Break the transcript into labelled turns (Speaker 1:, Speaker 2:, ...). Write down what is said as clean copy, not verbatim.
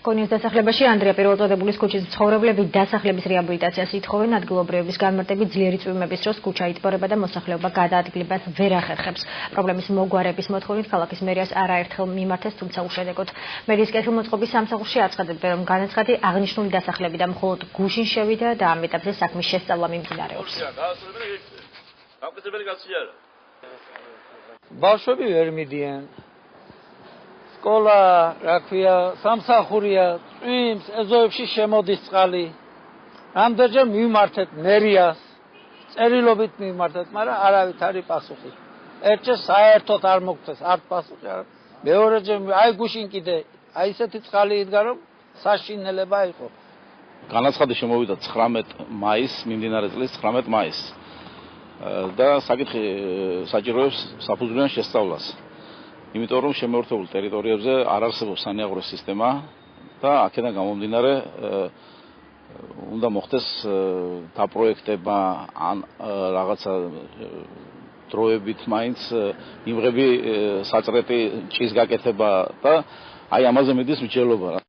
Speaker 1: კონიოს დასახლებაში ანდრია პირველწოდებულის ქუჩის მცხოვრებლები დასახლების რეაბილიტაციას ითხოვენ. ადგილობრივების განმარტებით ძლიერი წვიმების დროს ქუჩა იტბორება და მოსახლეობა გადაადგილებას ვერ ახერხებს. პრობლემის მოგვარების მოთხოვნით ქალაქის მერიას არაერთხელ მიმართეს, თუმცა უშედეგოდ. მერიის კეთილმოწყობის სამსახურში აცხადებენ, რომ განაცხადი აღნიშნული დასახლებიდან მხოლოდ გუშინ შევიდა და ამ ეტაპზე საქმის შესწავლა მიმდინარეობს.
Speaker 2: ბავშვები ვერ მიდიან. სკოლა, რა ქვია, სამსახურია, წვიმს, ეზოებში შემოდის წყალი. რამდენჯერ მივმართეთ მერიას, წერილობით მივმართეთ, მაგრამ არავით არის პასუხი. ერთჯერ საერთოდ არ მოგწეს, არც პასუხი არ. მეორეჯერ აი გუშინ კიდე აი ესეთი წყალი იდგა, რომ საშინელება იყო.
Speaker 3: განაცხადი შემოვიდა 19 მაისს, მიმდინარე წლის 19 მაისს. და საკითხი საჭიროებს საფუძვლიან შესწავლას. იმიტომ რომ შემოერთებულ ტერიტორიებზე არ არსებობს სანიაღვროს სისტემა და აქედან გამომდინარე უნდა მოხდეს დაპროექტება ან რაღაცა დროებით მაინც იმღები საწრეტი ჭის გაკეთება და აი ამაზე მიდის მსჯელობა.